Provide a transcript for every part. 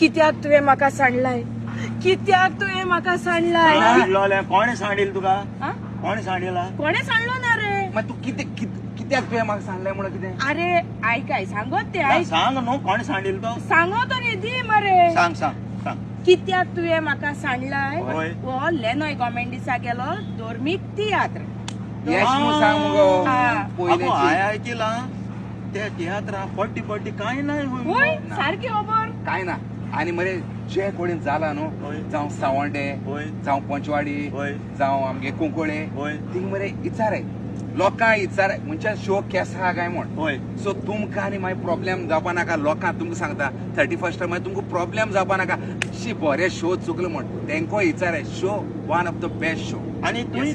कित्याक तुवें म्हाका सांडलाय, कित्याक तुवें म्हाका सांडलाय. कोणे सांडील तुका, आ? कोणे सांडिला? कोणे सांडलो ना रे. मग तू कित्याक तुवें म्हाका सांगलें म्हणून कितें? अरे आयकाय सांगत ते आयक. सांग न्हू कोणे सांडील तो. सांगो तो रे दी मरे. सांग सांग सांग. कित्याक तुवें म्हाका सांडलाय. होय. हो लेनोय गव्हर्मेंट दिसा गेलो धोर्मीक तियात्र. येस म्हणून सांग मुगो. हा. अगो हांवें आयकिलां त्या तियात्रा पट्टी कांय नाय होय सारकी खबर. काय ना. आणि मरे जे कोणी जाला न्हू, होय. जावं सावंडे, होय. जावं पंचवाडी, होय. जावं आमगे कुंकोळे, होय. थिंग मरे इचाराय लोकांक इचाराय म्हणजे शो केस आहा काय म्हण. होय. सो तुमकां आनी मागीर प्रॉब्लेम जावपा नाका. लोकांक तुमकां सांगता 31 मागीर तुमकां प्रॉब्लेम जावपा नाका. शी बरे शो चुकलो म्हण तेंकोय इचाराय. Show one of the best show. आनी तुवें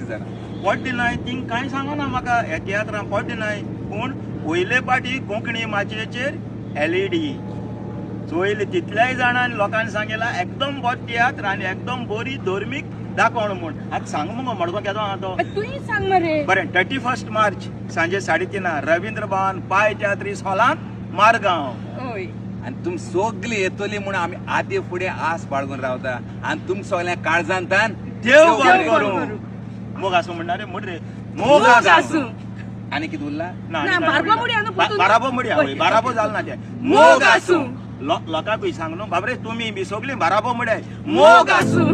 पट्टी नाय थिंग कांय सांगना म्हाका. ह्या तियात्रां पट्टी नाय पूण पयले पाटी कोंकणी माचयेचेर LED चोयले तितल्याय जाणांनी लोकांनी सांगला एकदम बरो तियात्र आनी एकदम बरी धर्मीक दाखोवण म्हूण. आतां सांग मुगो मडको केदो आहा तो. तुय सांग मरे. बरें 31 मार्च सांजे 3:30 रवींद्र भवन पाय तियात्रीस हॉलांत मारगांव. होय. आणि तुम सगळी येतली म्हणून आम्ही आदी फुडें आस बाळगून रावता. आणि तुम सगळ्या काळजांतान देव बरें देव करूं. बरें मोग आसूं म्हणना रे म्हण रे. मोग आसूं. आणि कितें उरला? ना, बारबो मुडी आहा न्हू, पोतून. बाराबो मुडी आहा, बाराबो जाल ना ते. मोग आसूं. लोकांकूय सांग न्हू बाबरे तुमी बी सगळीं बाराबो मुडे. मोग आसूं.